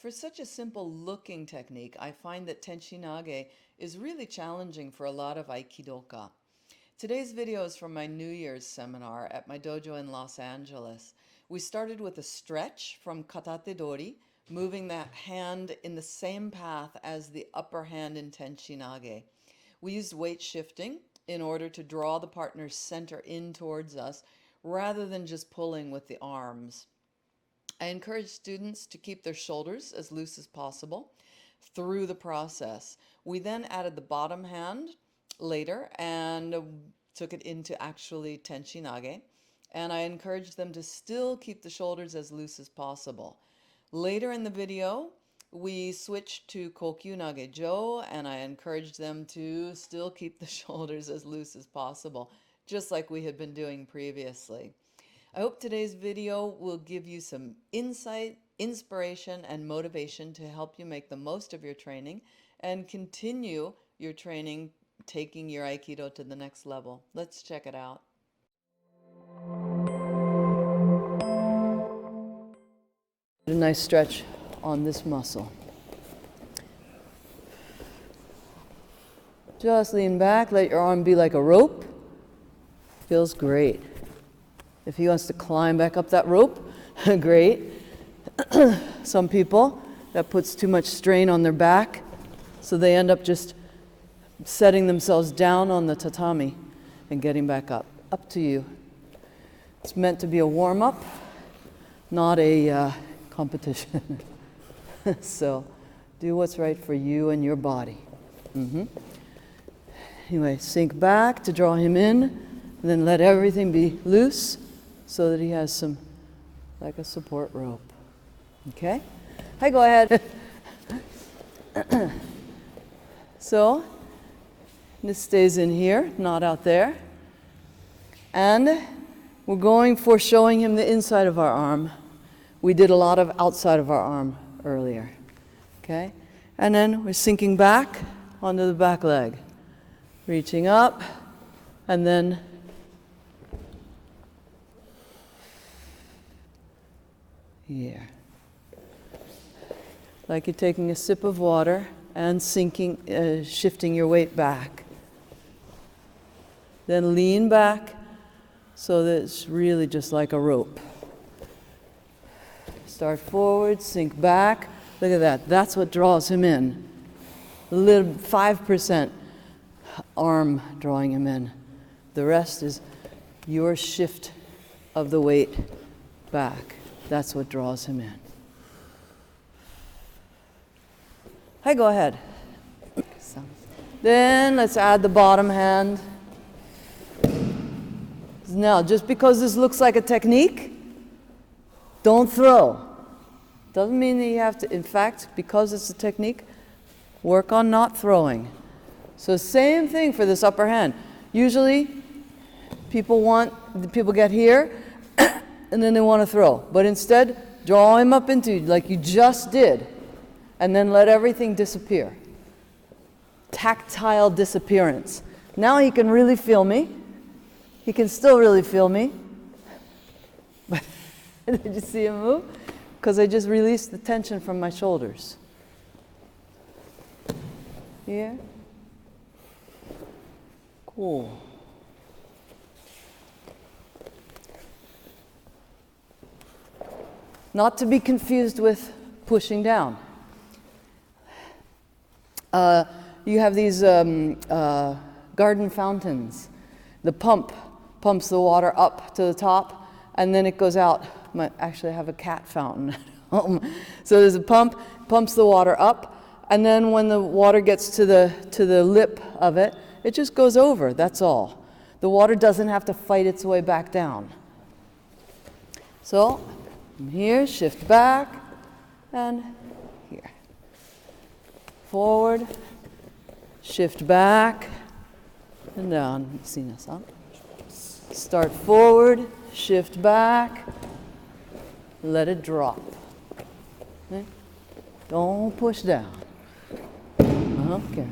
For such a simple looking technique, I find that Tenchinage is really challenging for a lot of Aikidoka. Today's video is from my New Year's seminar at my dojo in Los Angeles. We started with a stretch from katatedori, moving that hand in the same path as the upper hand in Tenchinage. We used weight shifting in order to draw the partner's center in towards us rather than just pulling with the arms. I encourage students to keep their shoulders as loose as possible through the process. We then added the bottom hand later and took it into actually Tenchinage. And I encouraged them to still keep the shoulders as loose as possible. Later in the video, we switched to kokyunage and I encouraged them to still keep the shoulders as loose as possible, just like we had been doing previously. I hope today's video will give you some insight, inspiration, and motivation to help you make the most of your training and continue your training, taking your Aikido to the next level. Let's check it out. A nice stretch on this muscle. Just lean back, let your arm be like a rope. Feels great. If he wants to climb back up that rope, great. Some people, that puts too much strain on their back, so they end up just setting themselves down on the tatami and getting back up. Up to you. It's meant to be a warm-up, not a competition. So do what's right for you and your body. Anyway, sink back to draw him in, and then let everything be loose so that he has some, like a support rope. Okay? Hey, go ahead. So, this stays in here, not out there. And we're going for showing him the inside of our arm. We did a lot of outside of our arm earlier. Okay? And then we're sinking back onto the back leg. Reaching up, and then here. Like you're taking a sip of water and sinking, shifting your weight back. Then lean back so that it's really just like a rope. Start forward, sink back. Look at that. That's what draws him in. A little 5% arm drawing him in. The rest is your shift of the weight back. That's what draws him in. Hey, go ahead. So, then let's add the bottom hand. Now, just because this looks like a technique, don't throw. Doesn't mean that you have to, in fact, because it's a technique, work on not throwing. So same thing for this upper hand. Usually people get here and then they want to throw. But instead, draw him up into like you just did and then let everything disappear. Tactile disappearance. Now he can really feel me. He can still really feel me. But did you see him move? Because I just released the tension from my shoulders. Here. Cool. Not to be confused with pushing down. You have these garden fountains. The pump pumps the water up to the top, and then it goes out. Actually, I have a cat fountain at home. So there's a pump, pumps the water up, and then when the water gets to the lip of it, it just goes over, that's all. The water doesn't have to fight its way back down. So, from here, shift back, and here. Forward, shift back, and down. Seen this, huh? Start forward, shift back, let it drop. Okay? Don't push down. Okay.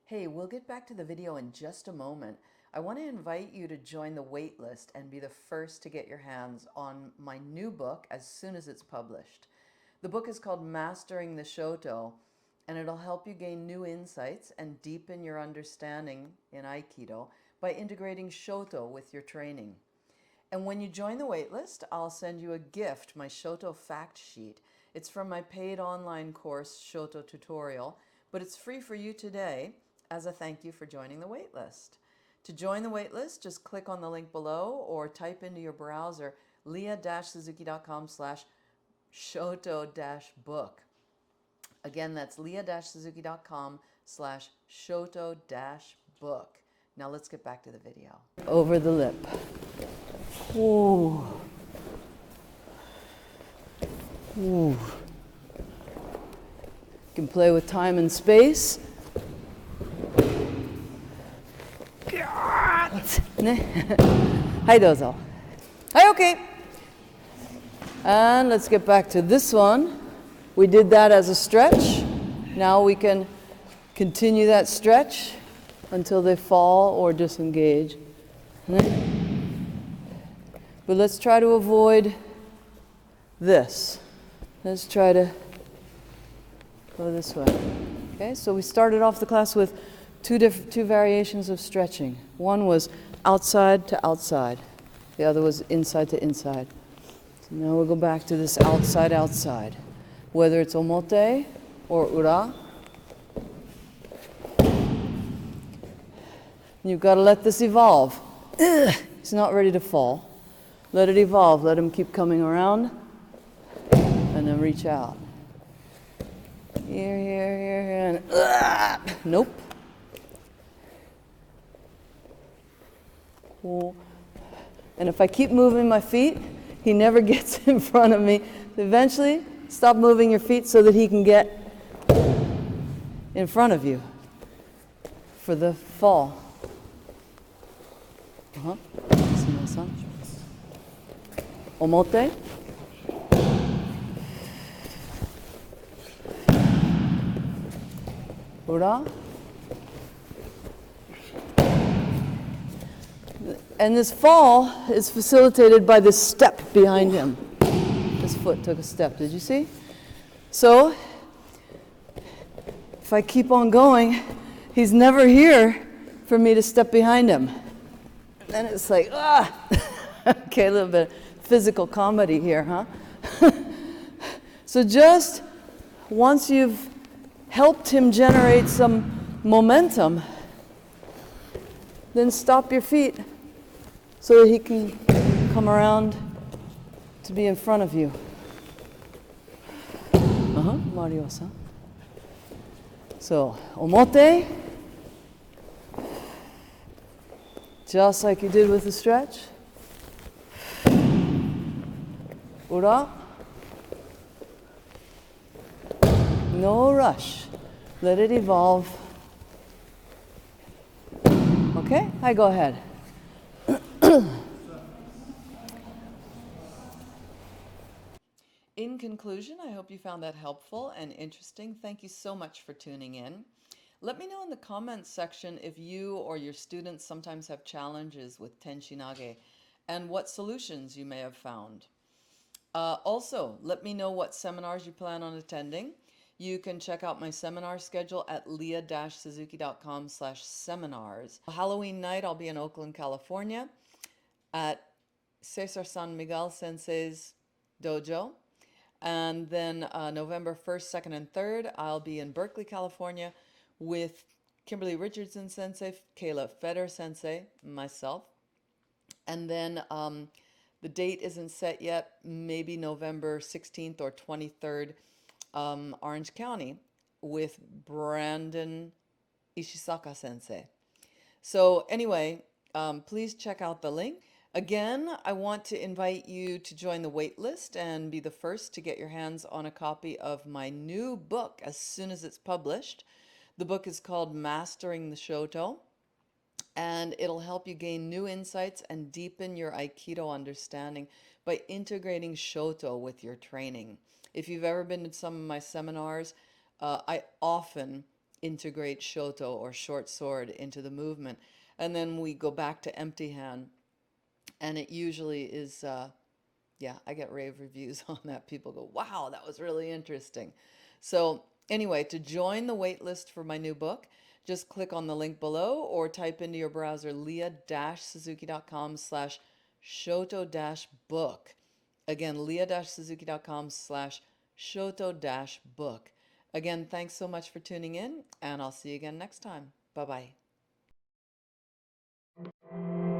Hey, we'll get back to the video in just a moment. I want to invite you to join the wait list and be the first to get your hands on my new book as soon as it's published. The book is called Mastering the Shoto, and it'll help you gain new insights and deepen your understanding in Aikido by integrating Shoto with your training. And when you join the waitlist, I'll send you a gift, my Shoto fact sheet. It's from my paid online course, Shoto Tutorial, but it's free for you today as a thank you for joining the waitlist. To join the waitlist, just click on the link below or type into your browser leah-suzuki.com/shoto-book. Again, that's leah-suzuki.com/shoto-book. Now let's get back to the video. Over the lip. Ooh. Ooh. You can play with time and space. Hi, dozo. Hi, okay. And let's get back to this one. We did that as a stretch. Now we can continue that stretch until they fall or disengage. But let's try to avoid this. Let's try to go this way. Okay, so we started off the class with two variations of stretching. One was outside to outside. The other was inside to inside. So now we'll go back to this outside, outside. Whether it's omote or ura. You've got to let this evolve. He's not ready to fall. Let it evolve. Let him keep coming around. And then reach out. Here, here, here, and nope. Cool. And if I keep moving my feet, he never gets in front of me. Eventually, stop moving your feet so that he can get in front of you for the fall. Omote. Ura. And this fall is facilitated by this step behind him. His foot took a step, did you see? So, if I keep on going, he's never here for me to step behind him. And it's like, okay, a little bit of physical comedy here, huh? So just once you've helped him generate some momentum, then stop your feet so that he can come around to be in front of you. Mario-san. So, omote, just like you did with the stretch. Ura. No rush. Let it evolve. Okay? I go ahead. In conclusion, I hope you found that helpful and interesting. Thank you so much for tuning in. Let me know in the comments section if you or your students sometimes have challenges with Tenchinage and what solutions you may have found. Also, let me know what seminars you plan on attending. You can check out my seminar schedule at leah-suzuki.com/seminars. Halloween night, I'll be in Oakland, California at Cesar San Miguel Sensei's dojo. And then November 1st, 2nd, and 3rd, I'll be in Berkeley, California with Kimberly Richardson Sensei, Kayla Feder Sensei, myself. And then the date isn't set yet, maybe November 16th or 23rd, Orange County with Brandon Ishisaka Sensei. So anyway, please check out the link. Again, I want to invite you to join the wait list and be the first to get your hands on a copy of my new book as soon as it's published. The book is called Mastering the Shoto, and it'll help you gain new insights and deepen your Aikido understanding by integrating Shoto with your training. If you've ever been to some of my seminars, I often integrate Shoto or short sword into the movement, and then we go back to empty hand. And it usually is, Yeah, I get rave reviews on that. People go, wow, that was really interesting. So, anyway, to join the wait list for my new book, just click on the link below or type into your browser leah-suzuki.com/shoto-book. Again, leah-suzuki.com/shoto-book. Again, thanks so much for tuning in, and I'll see you again next time. Bye bye.